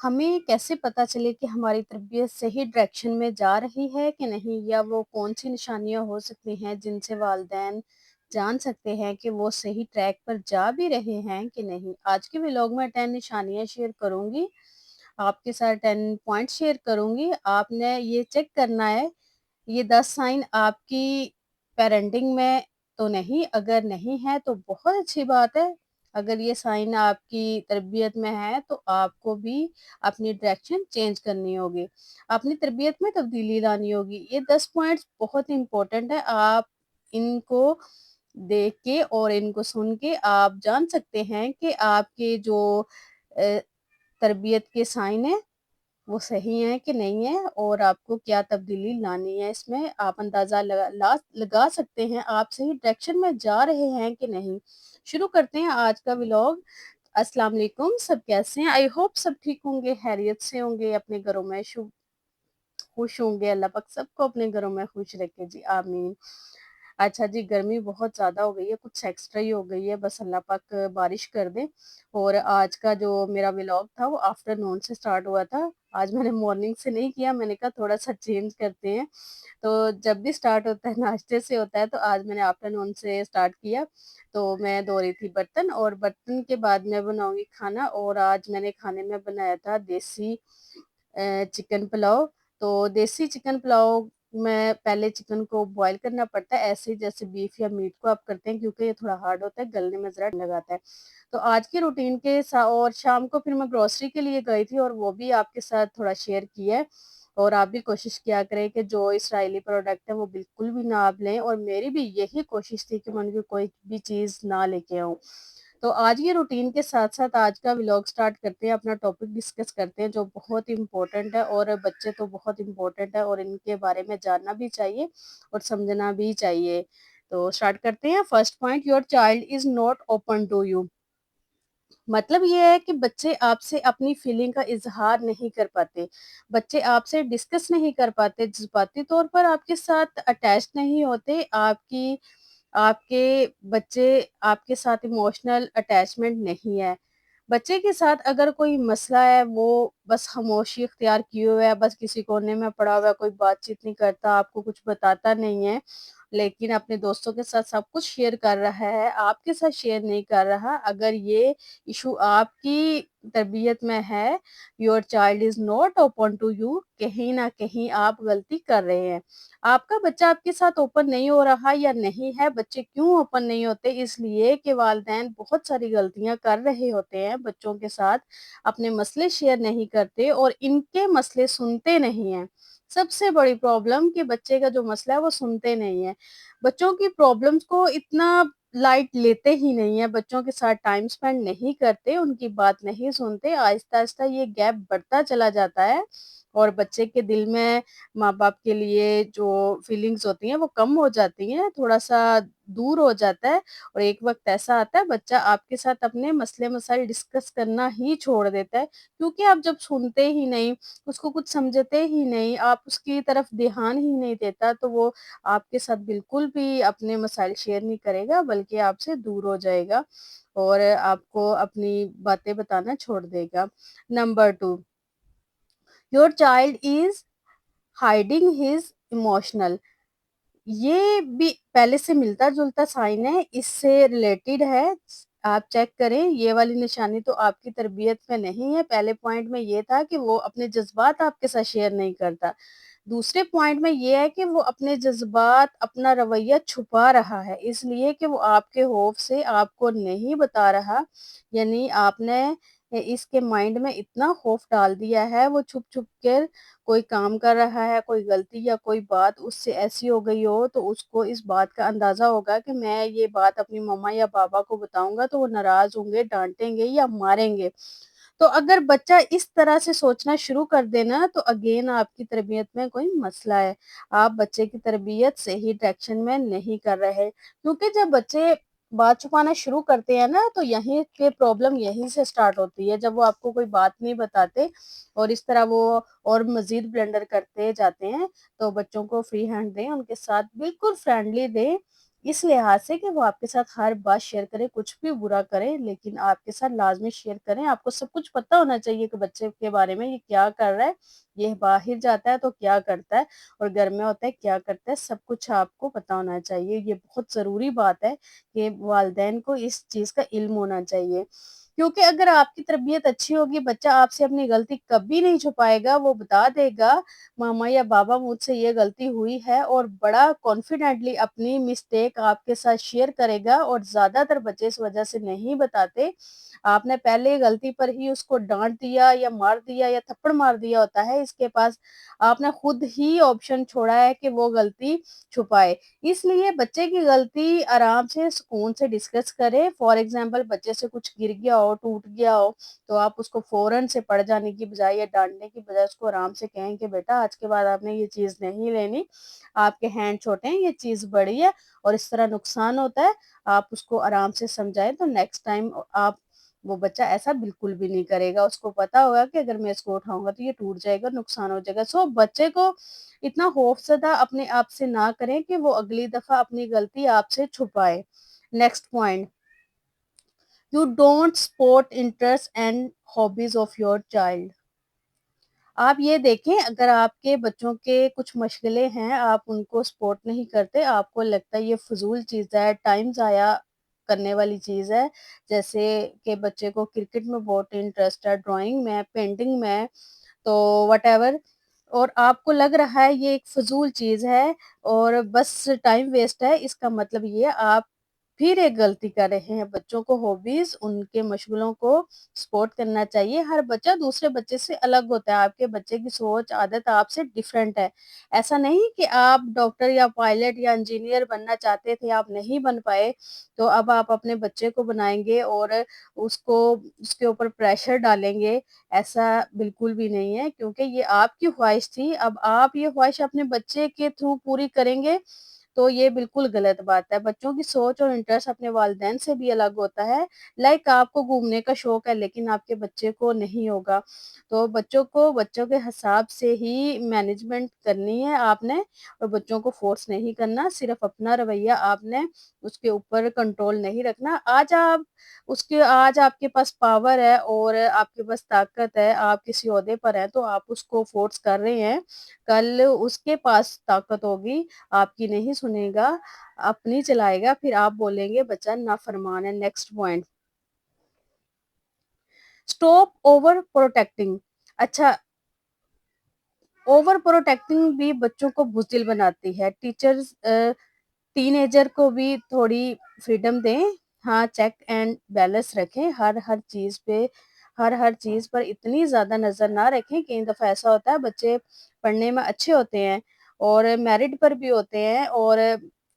हमें कैसे पता चले कि हमारी तरबियत सही डायरेक्शन में जा रही है कि नहीं, या वो कौन-सी निशानियाँ हो सकती हैं जिनसे वालिदैन जान सकते हैं कि वो सही ट्रैक पर जा भी रहे हैं कि नहीं? आज के व्लॉग में 10 निशानियाँ शेयर करूँगी। आपके साथ 10 पॉइंट्स शेयर करूँगी। आपने ये चेक करना है, ये 10 साइन आपकी पेरेंटिंग में तो नहीं, अगर नहीं है तो बहुत अच्छी बात है। अगर ये साइन आपकी तरबियत में है तो आपको भी अपनी डायरेक्शन चेंज करनी होगी। अपनी तरबियत में तब्दीली लानी होगी। ये 10 पॉइंट्स बहुत इम्पोर्टेंट है। आप इनको देख के और इनको सुन के आप जान सकते हैं कि आपके जो अ, तरबियत के साइन हैं वो सही हैं कि नहीं है, और आपको क्या तब्दीली लानी है। इसमें आप अंदाज़ा लगा सकते हैं आप सही डायरेक्शन में जा रहे हैं कि नहीं। शुरू करते हैं आज का व्लॉग। अस्सलाम वालेकुम, सब कैसे हैं? आई होप सब ठीक होंगे, खैरियत से होंगे, अपने घरों में खुश होंगे। अल्लाह पाक सबको अपने घरों में खुश रखे जी, आमीन। अच्छा जी, गर्मी बहुत ज़्यादा हो गई है, कुछ एक्स्ट्रा ही हो गई है, बस अल्लाह पाक बारिश कर दे। और आज का जो मेरा व्लॉग था वो आफ्टरनून से स्टार्ट हुआ था। आज मैंने मॉर्निंग से नहीं किया, मैंने कहा थोड़ा-सा चेंज करते हैं। तो जब भी स्टार्ट होता है नाश्ते से होता है, तो आज मैंने आफ्टरनून से स्टार्ट किया। तो मैं धो रही थी बर्तन, और बर्तन के बाद मैं बनाऊँगी खाना, और आज मैंने खाने में बनाया था देसी चिकन पुलाव। तो देसी चिकन पुलाव में पहले चिकन को बॉयल करना पड़ता है, ऐसे ही जैसे बीफ या मीट को आप करते हैं, क्योंकि ये थोड़ा हार्ड होता है, गलने में ज़रा टाइम लगाता है। तो आज की रूटीन के और शाम को फिर मैं ग्रोसरी के लिए गई थी, और वो भी आपके साथ थोड़ा शेयर किया है। और आप भी कोशिश किया करें कि जो इज़राइली प्रोडक्ट है वो बिल्कुल भी ना आप लें, और मेरी भी यही कोशिश थी कि मैं उनकी कोई भी चीज़ ना लेके आऊँ। तो आज ये रूटीन के साथ-साथ आज का व्लॉग स्टार्ट करते हैं, अपना टॉपिक डिस्कस करते हैं जो बहुत इम्पोर्टेंट है, और बच्चे तो बहुत इम्पोर्टेंट है और इनके बारे में जानना भी चाहिए और समझना भी चाहिए। तो स्टार्ट करते हैं। First point, your child is not open to you. मतलब ये है कि बच्चे आपसे अपनी फीलिंग का इज़हार नहीं कर पाते। बच्चे आपसे डिस्कस नहीं कर पाते, जज़्बाती तौर पर आपके साथ अटैच नहीं होते। आपके बच्चे आपके साथ इमोशनल अटैचमेंट नहीं है। बच्चे के साथ अगर कोई मसला है, वो बस खामोशी इख्तियार किए हुए है, बस किसी कोने में पड़ा हुआ है, कोई बातचीत नहीं करता, आपको कुछ बताता नहीं है, लेकिन अपने दोस्तों के साथ सब कुछ शेयर कर रहा है, आपके साथ शेयर नहीं कर रहा। अगर ये इश्यू आपकी तरबियत में है, your child is not open to you, कहीं न कहीं आप गलती कर रहे हैं। आपका बच्चा आपके साथ ओपन नहीं हो रहा या नहीं है। बच्चे क्यों ओपन नहीं होते? इसलिए कि वालिदैन बहुत सारी गलतियाँ कर रहे होते हैं बच्चों के साथ, अपने मसले शेयर नहीं करते और इनके मसले सुनते नहीं हैं। सबसे बड़ी प्रॉब्लम कि बच्चे का जो मसला है वो सुनते नहीं हैं। बच्चों की प्रॉब्लम्स को इतना लाइट लेते ही नहीं है, बच्चों के साथ टाइम स्पेंड नहीं करते, उनकी बात नहीं सुनते। आहिस्ता-आहिस्ता ये गैप बढ़ता चला जाता है, और बच्चे के दिल में माँ-बाप के लिए जो फीलिंग्स होती हैं वो कम हो जाती हैं, थोड़ा-सा दूर हो जाता है, और एक वक़्त ऐसा आता है बच्चा आपके साथ अपने मसले-मसाइल डिस्कस करना ही छोड़ देता है, क्योंकि आप जब सुनते ही नहीं, उसको कुछ समझते ही नहीं, आप उसकी तरफ ध्यान ही नहीं देता, तो वो आपके साथ बिल्कुल भी अपने मसाइल शेयर नहीं करेगा, बल्कि आपसे दूर हो जाएगा और आपको अपनी बातें बताना छोड़ देगा। Number 2, your child is hiding his emotional. ये भी पहले से मिलता-जुलता साइन है, इससे रिलेटेड है। आप चेक करें, ये वाली निशानी तो आपकी तरबियत में नहीं है। पहले पॉइंट में ये था कि वो अपने जज़्बात आपके साथ शेयर नहीं करता। दूसरे पॉइंट में ये है कि वो अपने जज़्बात, अपना रवैया छुपा रहा है, इसलिए कि वो आपके खौफ से आपको नहीं बता रहा। यानी आपने इसके माइंड में इतना खौफ डाल दिया है, वो छुप-छुप कर कोई काम कर रहा है, कोई गलती या कोई बात उससे ऐसी हो गई हो, तो उसको इस बात का अंदाज़ा होगा कि मैं ये बात अपनी मम्मा या पापा को बताऊँगा तो वो नाराज़ होंगे, डाँटेंगे या मारेंगे। तो अगर बच्चा इस तरह से सोचना शुरू कर दे ना, तो अगेन आपकी तरबियत में कोई मसला है। आप बच्चे की तरबियत सही डायरेक्शन में नहीं कर रहे। क्योंकि जब बच्चे बात छुपाना शुरू करते हैं ना, तो यहीं पे प्रॉब्लम यहीं से स्टार्ट होती है। जब वो आपको कोई बात नहीं बताते और इस तरह वो और मज़ीद ब्लंडर करते जाते हैं, तो बच्चों को फ्री हैंड दें, उनके साथ बिल्कुल फ्रेंडली दें, इस लिहाज से कि वो आपके साथ हर बात शेयर करे, कुछ भी बुरा करे लेकिन आपके साथ लाज़मी शेयर करें। आपको सब कुछ पता होना चाहिए कि बच्चे के बारे में, ये क्या कर रहा है, ये बाहर जाता है तो क्या करता है और घर में होता है क्या करता है, सब कुछ आपको पता होना चाहिए। ये बहुत ज़रूरी बात है कि वालिदैन को इस चीज़ का इल्म होना चाहिए। क्योंकि अगर आपकी तरबियत अच्छी होगी, बच्चा आपसे अपनी गलती कभी नहीं छुपाएगा, वो बता देगा मामा या बाबा मुझसे ये गलती हुई है और बड़ा कॉन्फिडेंटली अपनी मिस्टेक आपके साथ शेयर करेगा और ज़्यादातर बच्चे इस वजह से नहीं बताते। आपने पहले गलती पर ही उसको डाँट दिया या मार दिया या थप्पड़ मार दिया होता है इसके पास, आपने खुद ही ऑप्शन छोड़ा है कि वो गलती छुपाए। इसलिए बच्चे की गलती आराम से सुकून से डिस्कस करें। फॉर एग्ज़ाम्पल बच्चे से कुछ गिर गया हो, टूट गया हो, तो आप उसको फ़ौरन से पड़ जाने की बजाय या डाँटने की बजाय उसको आराम से कहें कि बेटा आज के बाद आपने ये चीज़ नहीं लेनी, आपके हैंड छोटे हैं, ये चीज़ बड़ी है और इस तरह नुकसान होता है। आप उसको आराम से समझाएँ तो नेक्स्ट टाइम आप वो बच्चा ऐसा बिल्कुल भी नहीं करेगा। उसको पता होगा कि अगर मैं इसको उठाऊँगा तो ये टूट जाएगा, नुकसान हो जाएगा। सो बच्चे को इतना खौफ़ज़दा अपने आप से ना करें कि वो अगली दफ़ा अपनी गलती आपसे छुपाए। Next point, you don't support interest and hobbies of your child. आप ये देखें अगर आपके बच्चों के कुछ मशगलें हैं, आप उनको सपोर्ट नहीं करते, आपको लगता है ये फ़िज़ूल चीज़ है, टाइम ज़ाया करने वाली चीज़ है, जैसे कि बच्चे को क्रिकेट में बहुत इंटरेस्ट है, ड्राइंग में, पेंटिंग में, तो व्हाटएवर, और आपको लग रहा है ये एक फ़िज़ूल चीज़ है और बस टाइम वेस्ट है, इसका मतलब ये आप फिर एक गलती कर रहे हैं। बच्चों को हॉबीज़, उनके मशगलों को सपोर्ट करना चाहिए। हर बच्चा दूसरे बच्चे से अलग होता है। आपके बच्चे की सोच, आदत आपसे डिफरेंट है। ऐसा नहीं कि आप डॉक्टर या पायलट या इंजीनियर बनना चाहते थे, आप नहीं बन पाए, तो अब आप अपने बच्चे को बनाएँगे और उसको उसके ऊपर प्रेशर डालेंगे। ऐसा बिल्कुल भी नहीं है क्योंकि ये आपकी ख़्वाहिश थी। अब आप ये ख़्वाहिश अपने बच्चे के थ्रू पूरी करेंगे तो ये बिल्कुल गलत बात है। बच्चों की सोच और इंटरेस्ट अपने वालिदैन से भी अलग होता है। लाइक आपको घूमने का शौक है लेकिन आपके बच्चे को नहीं होगा। तो बच्चों को बच्चों के हिसाब से ही मैनेजमेंट करनी है आपने और बच्चों को फ़ोर्स नहीं करना। सिर्फ़ अपना रवैया आपने उसके ऊपर कंट्रोल नहीं रखना। आज आपके पास पावर है और आपके पास ताकत है, आप किसी ओहदे पर हैं तो आप उसको फ़ोर्स कर रहे हैं। कल उसके पास ताकत होगी, आपकी नहीं सुनेगा, अपनी चलाएगा, फिर आप बोलेंगे बच्चा नाफरमान है। Next point, stop over protecting. अच्छा, ओवर प्रोटेक्टिंग भी बच्चों को बुज़दिल बनाती है। टीचर्स टीनेजर को भी थोड़ी फ्रीडम दें। हाँ, चेक एंड बैलेंस रखें। हर चीज़ पर इतनी ज़्यादा नज़र ना रखें। कई दफ़ा ऐसा होता है बच्चे पढ़ने में अच्छे होते हैं और मेरिट पर भी होते हैं और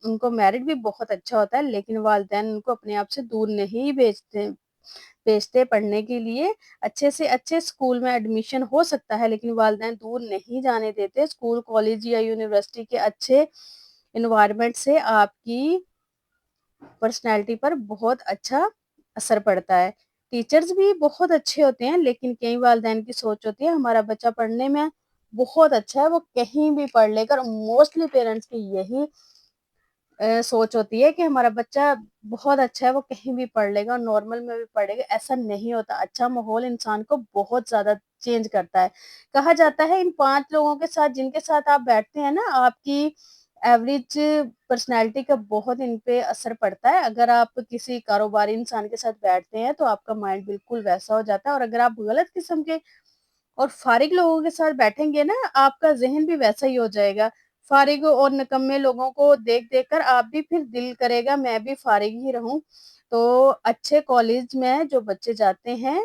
उनको मेरिट भी बहुत अच्छा होता है लेकिन वालिदैन उनको अपने आप से दूर नहीं भेजते पढ़ने के लिए। अच्छे से अच्छे स्कूल में एडमिशन हो सकता है लेकिन वालिदैन दूर नहीं जाने देते। स्कूल, कॉलेज या यूनिवर्सिटी के अच्छे एनवायरनमेंट से आपकी पर्सनैलिटी पर बहुत अच्छा असर पड़ता है। टीचर्स भी बहुत अच्छे होते हैं लेकिन कई वालिदैन की सोच होती है हमारा बच्चा पढ़ने में बहुत अच्छा है, वो कहीं भी पढ़ लेगा और मोस्टली पेरेंट्स की यही सोच होती है कि हमारा बच्चा बहुत अच्छा है, वो कहीं भी पढ़ लेगा और नॉर्मल में भी पढ़ेगा, ऐसा नहीं होता। अच्छा माहौल इंसान को बहुत ज़्यादा चेंज करता है। कहा जाता है इन 5 लोगों के साथ जिनके साथ आप बैठते हैं ना, आपकी एवरेज पर्सनैलिटी का बहुत इन पे असर पड़ता है। अगर आप किसी कारोबारी इंसान के साथ बैठते हैं, तो आपका माइंड बिल्कुल वैसा हो जाता है और अगर आप गलत किस्म के और फारिग लोगों के साथ बैठेंगे ना, आपका ज़हन भी वैसा ही हो जाएगा। फारिग और निकम्मे लोगों को देख-देख कर आप भी फिर दिल करेगा मैं भी फारिग ही रहूँ। तो अच्छे कॉलेज में जो बच्चे जाते हैं,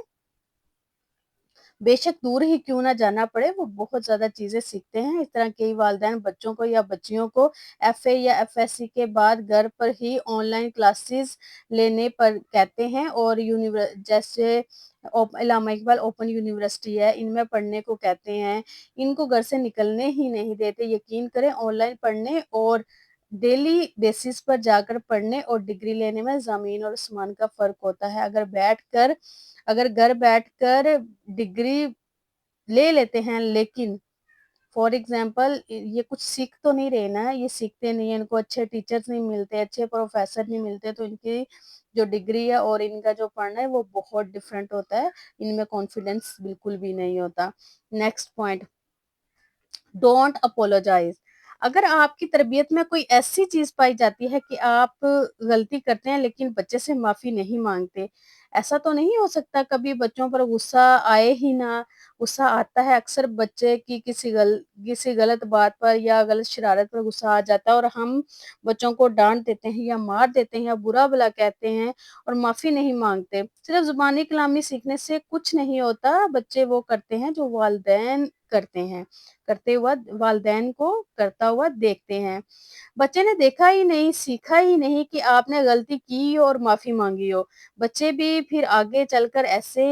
बेशक दूर ही क्यों ना जाना पड़े, वो बहुत ज़्यादा चीज़ें सीखते हैं। इस तरह कई वालिदैन बच्चों को या बच्चियों को एफए या एफएससी के बाद घर पर ही ऑनलाइन क्लासेस लेने पर कहते हैं और जैसे इलामा इकबाल ओपन यूनिवर्सिटी है, इनमें पढ़ने को कहते हैं। इनको घर से निकलने ही नहीं देते। यकीन करें ऑनलाइन पढ़ने और डेली बेसिस पर जाकर पढ़ने और डिग्री लेने में ज़मीन और आसमान का फ़र्क होता है। अगर घर बैठकर डिग्री ले लेते हैं लेकिन फॉर एग्ज़ाम्पल ये कुछ सीख तो नहीं रहे ना, ये सीखते नहीं हैं, इनको अच्छे टीचर्स नहीं मिलते, अच्छे प्रोफ़ेसर नहीं मिलते, तो इनकी जो डिग्री है और इनका जो पढ़ना है वो बहुत डिफरेंट होता है, इनमें कॉन्फिडेंस बिल्कुल भी नहीं होता। Next point, don't apologise. अगर आपकी तरबियत में कोई ऐसी चीज़ पाई जाती है कि आप गलती करते हैं लेकिन बच्चे से माफ़ी नहीं माँगते, ऐसा तो नहीं हो सकता कभी बच्चों पर गुस्सा आए ही ना? गुस्सा आता है, अक्सर बच्चे की किसी गलत बात पर या गलत शरारत पर गुस्सा आ जाता है और हम बच्चों को डाँट देते हैं या मार देते हैं या बुरा-भला कहते हैं और माफ़ी नहीं माँगते। सिर्फ़ ज़ुबानी कलामी सीखने से कुछ नहीं होता, बच्चे वो करते हैं जो वालिदैन करते हैं। करते हुआ वालिदैन को करता हुआ देखते हैं। बच्चे ने देखा ही नहीं, सीखा ही नहीं कि आपने गलती की और माफ़ी माँगी हो। बच्चे भी फिर आगे चलकर ऐसे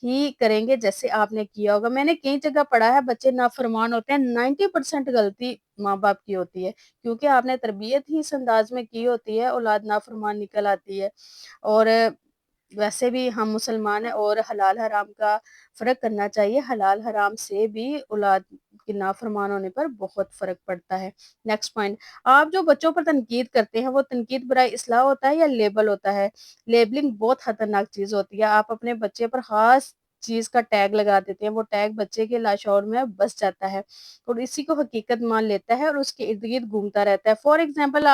ही करेंगे जैसे आपने किया होगा। मैंने कई जगह पढ़ा है बच्चे नाफ़रमान होते हैं, 90% गलती माँ-बाप की होती है, क्योंकि आपने तरबियत ही इस अंदाज़ में की होती है, औलाद नाफ़रमान निकल आती है। और वैसे भी हम मुसलमान हैं और हलाल-हराम का फ़र्क करना चाहिए। हलाल-हराम से भी औलाद के नाफ़रमान होने पर बहुत फ़र्क पड़ता है। नेक्स्ट पॉइंट, आप जो बच्चों पर तनकीद करते हैं, वो तनकीद बराए इस्लाह होता है या लेबल होता है? लेबलिंग बहुत खतरनाक चीज़ होती है। आप अपने बच्चे पर ख़ास चीज़ का टैग लगा देते हैं, वो टैग बच्चे के लाशऊर में बस जाता है और इसी को हकीकत मान लेता है और उसके इर्द-गिर्द घूमता रहता है। फॉर एग्ज़ाम्पल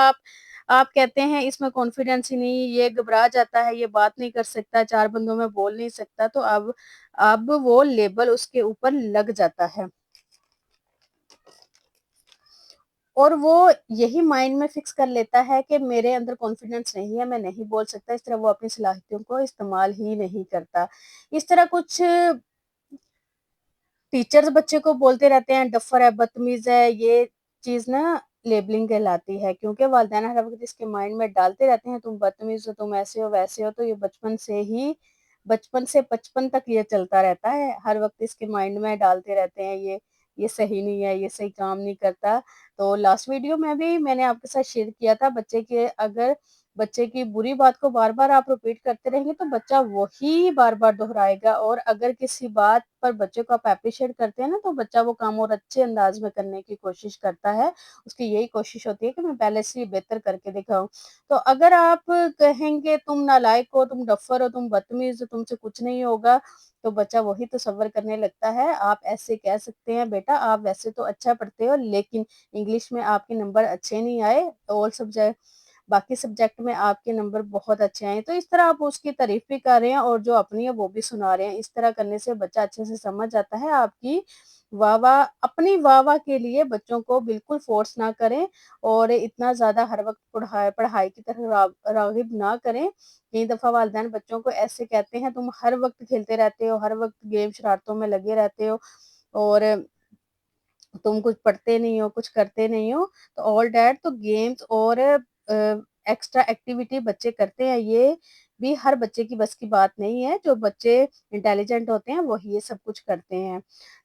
आप कहते हैं इसमें कॉन्फिडेंस ही नहीं, ये घबरा जाता है, ये बात नहीं कर सकता, 4 बंदों में बोल नहीं सकता, तो अब वो लेबल उसके ऊपर लग जाता है। और वो यही माइंड में फिक्स कर लेता है कि मेरे अंदर कॉन्फिडेंस नहीं है, मैं नहीं बोल सकता, इस तरह वो अपनी सलाहियतों को इस्तेमाल ही नहीं करता। इस तरह कुछ टीचर्स बच्चे को बोलते रहते हैं डफ़र है, बदतमीज़ है, ये चीज़ ना लेबलिंग कहलाती है क्योंकि वालिदैन हर वक़्त इसके माइंड में डालते रहते हैं, तुम बदतमीज़ हो, तुम ऐसे हो, वैसे हो, तो ये बचपन से बचपन तक ये चलता रहता है। हर वक़्त इसके माइंड में डालते रहते हैं ये सही नहीं है, ये सही काम नहीं करता। तो लास्ट वीडियो में भी मैंने आपके साथ शेयर किया था अगर बच्चे की बुरी बात को बार-बार आप रिपीट करते रहेंगे तो बच्चा वही बार-बार दोहराएगा और अगर किसी बात पर बच्चे को आप एप्रिशिएट करते हैं ना तो बच्चा वो काम और अच्छे अंदाज में करने की कोशिश करता है। उसकी यही कोशिश होती है कि मैं पहले से ही बेहतर करके दिखाऊँ। तो अगर आप कहेंगे तुम नालायक हो, तुम डफ़र हो, तुम बदतमीज़ हो, तुमसे कुछ नहीं होगा, तो बच्चा वही तसव्वुर करने लगता है। आप ऐसे कह सकते हैं बेटा आप वैसे तो अच्छा पढ़ते हो लेकिन इंग्लिश में आपके नंबर अच्छे नहीं आए, ऑल सब्जेक्ट बाकी सब्जेक्ट में आपके नंबर बहुत अच्छे आए। तो इस तरह आप उसकी तारीफ़ भी कर रहे हैं और जो अपनी है वो भी सुना रहे हैं। इस तरह करने से बच्चा अच्छे से समझ जाता है आपकी वाह-वाह अपनी वाह-वाह के लिए बच्चों को बिल्कुल फ़ोर्स ना करें और इतना ज़्यादा हर वक़्त पढ़ाई की तरफ राग़िब ना करें। कई दफ़ा वालिदैन बच्चों को ऐसे कहते हैं तुम हर वक़्त खेलते रहते हो, हर वक़्त गेम शरारतों में लगे रहते हो और तुम कुछ पढ़ते नहीं हो, कुछ करते नहीं हो, तो ऑल दैट तो गेम्स और एक्स्ट्रा एक्टिविटी बच्चे करते हैं, ये भी हर बच्चे की बस की बात नहीं है, जो बच्चे इंटेलिजेंट होते हैं वही ये सब कुछ करते हैं।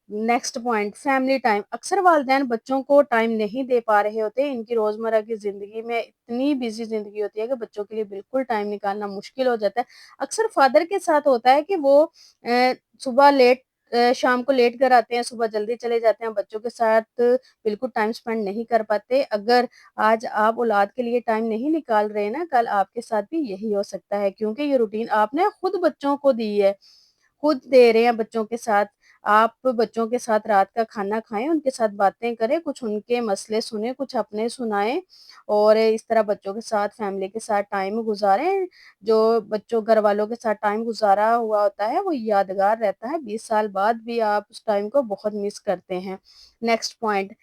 नेक्स्ट पॉइंट फैमिली टाइम अक्सर वालिदैन बच्चों को टाइम नहीं दे पा रहे होते, इनकी रोज़मर्रा की ज़िंदगी में इतनी बिज़ी ज़िंदगी होती है कि बच्चों के लिए बिल्कुल टाइम निकालना मुश्किल हो जाता है। अक्सर फादर के साथ होता है कि वो सुबह शाम को लेट घर आते हैं, सुबह जल्दी चले जाते हैं, बच्चों के साथ बिल्कुल टाइम स्पेंड नहीं कर पाते। अगर आज आप औलाद के लिए टाइम नहीं निकाल रहे ना, कल आपके साथ भी यही हो सकता है क्योंकि ये रूटीन आपने खुद बच्चों को दी है, खुद दे रहे हैं बच्चों के साथ। आप बच्चों के साथ रात का खाना खाएँ, उनके साथ बातें करें, कुछ उनके मसले सुनें, कुछ अपने सुनाएँ और इस तरह बच्चों के साथ, फैमिली के साथ टाइम गुज़ारें। जो बच्चों घरवालों के साथ टाइम गुज़ारा हुआ होता है, वो यादगार रहता है, 20 साल बाद भी आप उस टाइम को बहुत मिस करते हैं। Next point,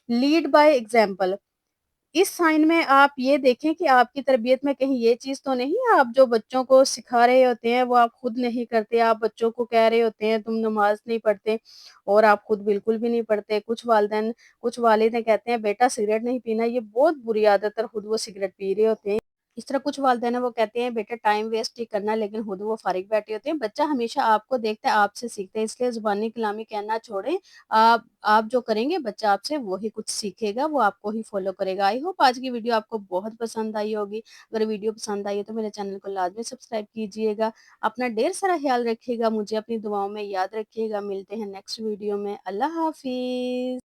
lead by example इस साइन में आप ये देखें कि आपकी तरबियत में कहीं ये चीज़ तो नहीं है, आप जो बच्चों को सिखा रहे होते हैं, वो आप खुद नहीं करते। आप बच्चों को कह रहे होते हैं, तुम नमाज़ नहीं पढ़ते और आप खुद बिल्कुल भी नहीं पढ़ते। कुछ वालिदैन कहते हैं, बेटा सिगरेट नहीं पीना, ये बहुत बुरी आदत है और खुद वो सिगरेट पी रहे होते हैं। इस तरह कुछ वालिदैन हैं, वो कहते हैं, बेटा टाइम वेस्ट ही करना, लेकिन खुद वो फ़ारिग बैठे होते हैं। बच्चा हमेशा आपको देखता है, आपसे सीखता है, इसलिए ज़ुबानी कलामी कहना छोड़ें। आप जो करेंगे बच्चा आपसे वो ही कुछ सीखेगा, वो आपको ही फ़ॉलो करेगा। आई होप आज की वीडियो आपको बहुत पसंद आई होगी। अगर वीडियो पसंद आई है तो मेरे चैनल को लाज़मी सब्सक्राइब कीजिएगा। अपना ढेर सारा ख़्याल रखिएगा, मुझे अपनी दुआओं में याद रखिएगा। मिलते हैं नेक्स्ट वीडियो में। अल्लाह हाफ़िज़।